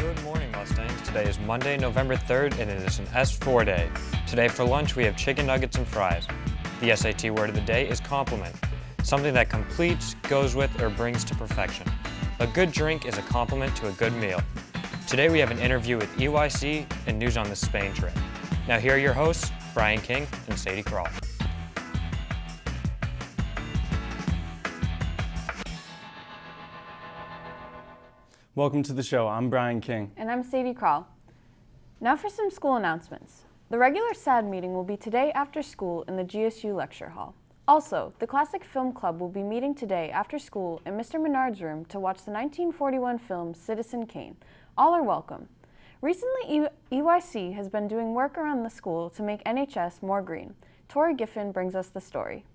Good morning, Mustangs. Today is Monday, November 3rd, and it is an S4 day. Today for lunch, we have chicken nuggets and fries. The SAT word of the day is compliment, something that completes, goes with, or brings to perfection. A good drink is a compliment to a good meal. Today we have an interview with EYC and news on the Spain trip. Now here are your hosts, Brian King and Sadie Kroll. Welcome to the show. I'm Brian King. And I'm Sadie Kroll. Now for some school announcements. The regular SAD meeting will be today after school in the GSU lecture hall. Also, the Classic Film Club will be meeting today after school in Mr. Menard's room to watch the 1941 film Citizen Kane. All are welcome. Recently, EYC has been doing work around the school to make NHS more green. Tori Giffen brings us the story.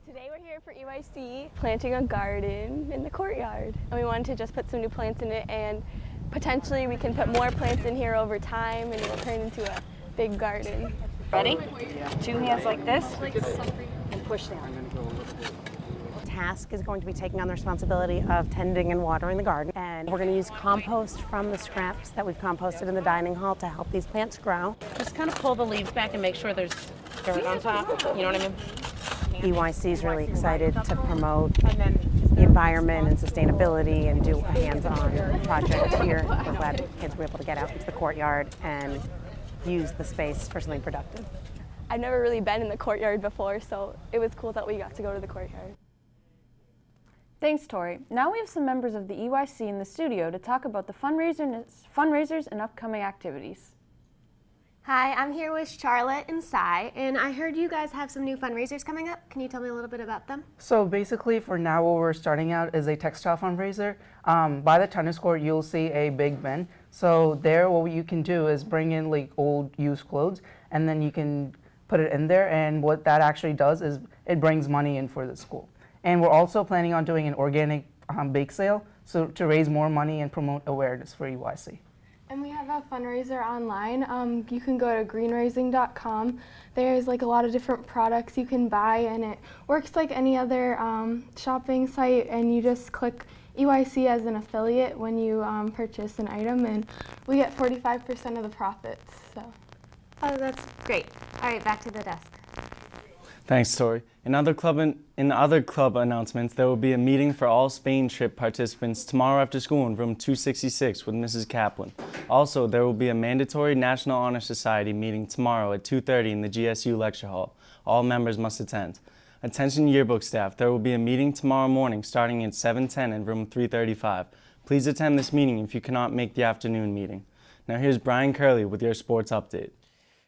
Today we're here for EYC planting a garden in the courtyard. And we wanted to just put some new plants in it, and potentially we can put more plants in here over time and it'll turn into a big garden. Ready? Two hands like this and push down. Task is going to be taking on the responsibility of tending and watering the garden, and we're going to use compost from the scraps that we've composted in the dining hall to help these plants grow. Just kind of pull the leaves back and make sure there's dirt on top, you know what I mean? EYC is really excited to promote the environment and sustainability and do a hands-on project here. We're glad kids were able to get out into the courtyard and use the space for something productive. I've never really been in the courtyard before, so it was cool that we got to go to the courtyard. Thanks, Tori. Now we have some members of the EYC in the studio to talk about the fundraisers and upcoming activities. Hi, I'm here with Charlotte and Cy, and I heard you guys have some new fundraisers coming up. Can you tell me a little bit about them? So basically for now what we're starting out is a textile fundraiser. By the tennis court you'll see a big bin. So there what you can do is bring in like old used clothes and then you can put it in there, and what that actually does is it brings money in for the school. And we're also planning on doing an organic bake sale so to raise more money and promote awareness for EYC. And we have a fundraiser online. You can go to greenraising.com. There's like a lot of different products you can buy, and it works like any other shopping site, and you just click EYC as an affiliate when you purchase an item, and we get 45% of the profits. So. Oh, that's great. All right, back to the desk. Thanks, Tori. In other club announcements, there will be a meeting for all Spain trip participants tomorrow after school in room 266 with Mrs. Kaplan. Also, there will be a mandatory National Honor Society meeting tomorrow at 2:30 in the GSU lecture hall. All members must attend. Attention yearbook staff, there will be a meeting tomorrow morning starting at 7:10 in room 335. Please attend this meeting if you cannot make the afternoon meeting. Now here's Brian Curley with your sports update.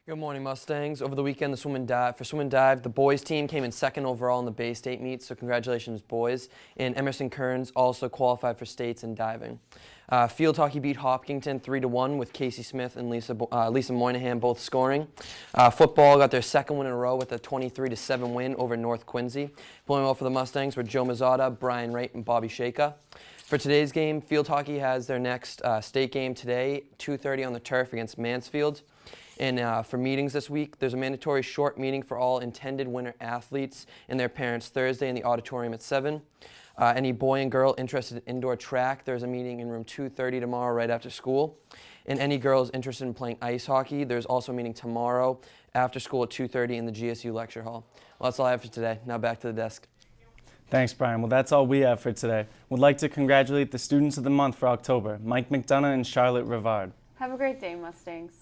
Good morning, Mustangs. Over the weekend, for swim and dive, the boys team came in second overall in the Bay State meet, so congratulations, boys. And Emerson Kearns also qualified for states in diving. Field hockey beat Hopkinton 3-1 with Casey Smith and Lisa Moynihan both scoring. Football got their second win in a row with a 23-7 win over North Quincy. Pulling well for the Mustangs were Joe Mazzotta, Brian Wright, and Bobby Shaka. For today's game, field hockey has their next state game today, 2:30 on the turf against Mansfield. And for meetings this week, there's a mandatory short meeting for all intended winter athletes and their parents Thursday in the auditorium at 7. Any boy and girl interested in indoor track, there's a meeting in room 230 tomorrow right after school. And any girls interested in playing ice hockey, there's also a meeting tomorrow after school at 2:30 in the GSU lecture hall. Well, that's all I have for today. Now back to the desk. Thanks, Brian. Well, that's all we have for today. We'd like to congratulate the students of the month for October, Mike McDonough and Charlotte Rivard. Have a great day, Mustangs.